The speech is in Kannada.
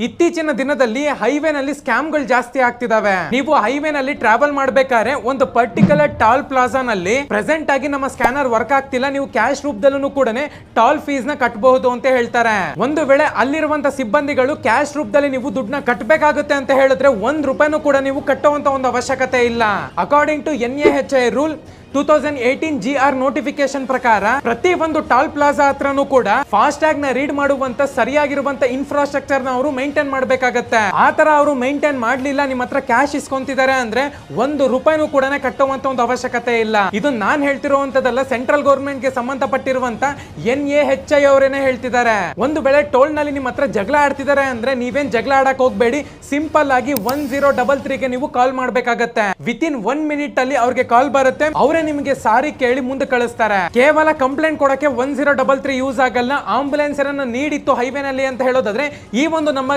ಇತ್ತೀಚಿನ ದಿನದಲ್ಲಿ ಹೈವೇನಲ್ಲಿ ಸ್ಕ್ಯಾಮ್ಗಳು ಜಾಸ್ತಿ ಆಗ್ತಿದಾವೆ. ನೀವು ಹೈವೇನಲ್ಲಿ ಟ್ರಾವೆಲ್ ಮಾಡ್ಬೇಕಾದ್ರೆ ಒಂದು ಪರ್ಟಿಕ್ಯುಲರ್ ಟೋಲ್ ಪ್ಲಾಜಾ ನಲ್ಲಿ ಪ್ರೆಸೆಂಟ್ ಆಗಿ ನಮ್ಮ ಸ್ಕ್ಯಾನರ್ ವರ್ಕ್ ಆಗ್ತಿಲ್ಲ, ನೀವು ಕ್ಯಾಶ್ ರೂಪದಲ್ಲೂ ಕೂಡ ಟೋಲ್ ಫೀಸ್ ನ ಕಟ್ಟಬಹುದು ಅಂತ ಹೇಳ್ತಾರೆ. ಒಂದು ವೇಳೆ ಅಲ್ಲಿರುವಂತ ಸಿಬ್ಬಂದಿಗಳು ಕ್ಯಾಶ್ ರೂಪದಲ್ಲಿ ನೀವು ದುಡ್ಡನ್ನ ಕಟ್ಟಬೇಕಾಗುತ್ತೆ ಅಂತ ಹೇಳಿದ್ರೆ ₹1 ಕೂಡ ನೀವು ಕಟ್ಟುವಂತ ಒಂದು ಅವಶ್ಯಕತೆ ಇಲ್ಲ. According to NAHI rule 2018 GR notification ಪ್ರಕಾರ ಪ್ರತಿ ಒಂದು ಟೋಲ್ ಪ್ಲಾಜಾ ಹತ್ರನೂ ಕೂಡ ಫಾಸ್ಟ್ ಟ್ಯಾಗ್ ನ ರೀಡ್ ಮಾಡುವಂತ ಸರಿಯಾಗಿರುವಂತ ಇನ್ಫ್ರಾಸ್ಟ್ರಕ್ಚರ್ ನ ಅವರು ಮೇಂಟೈನ್ ಮಾಡಬೇಕಾಗತ್ತೆ. ಆ ತರ ಅವರು ಮೇಂಟೈನ್ ಮಾಡ್ಲಿಲ್ಲ, ನಿಮ್ಮ ಹತ್ರ ಕ್ಯಾಶ್ ಇಸ್ಕೊಂತಿದ್ದಾರೆ ಅಂದ್ರೆ ₹1 ಕೂಡ ಕಟ್ಟುವಂತ ಒಂದು ಅವಶ್ಯಕತೆ ಇಲ್ಲ. ಇದು ನಾನ್ ಹೇಳ್ತಿರುವಂತದಲ್ಲ, ಸೆಂಟ್ರಲ್ ಗೌರ್ಮೆಂಟ್ ಗೆ ಸಂಬಂಧಪಟ್ಟಿರುವಂತ NAHI ಅವರೇನೆ ಹೇಳ್ತಿದ್ದಾರೆ. ಒಂದು ವೇಳೆ ಟೋಲ್ ನಲ್ಲಿ ನಿಮ್ಮ ಹತ್ರ ಜಗಳ ಆಡ್ತಿದ್ದಾರೆ ಅಂದ್ರೆ ನೀವೇನ್ ಜಗಳ ಆಡಕ್ ಹೋಗ್ಬೇಡಿ, ಸಿಂಪಲ್ ಆಗಿ 1033 ಗೆ ನೀವು ಕಾಲ್ ಮಾಡ್ಬೇಕಾಗತ್ತೆ. ವಿತಿನ್ 1 ಮಿನಿಟ್ ಅಲ್ಲಿ ಅವ್ರಿಗೆ ಕಾಲ್ ಬರುತ್ತೆ, ಅವರೇ ನಿಮಗೆ ಸಾರಿ ಕೇಳಿ ಮುಂದೆ ಕಳಿಸ್ತಾರೆ. ಕೇವಲ ಕಂಪ್ಲೇಂಟ್ ಕೊಡಕ್ಕೆ 1033 ಯೂಸ್ ಆಗಲ್ಲ. ಆಂಬುಲೆನ್ಸ್ ನೀಡಿತ್ತು ಹೈವೇನಲ್ಲಿ ಅಂತ ಹೇಳೋದಾದ್ರೆ ಈ ಒಂದು ನಮಗೆ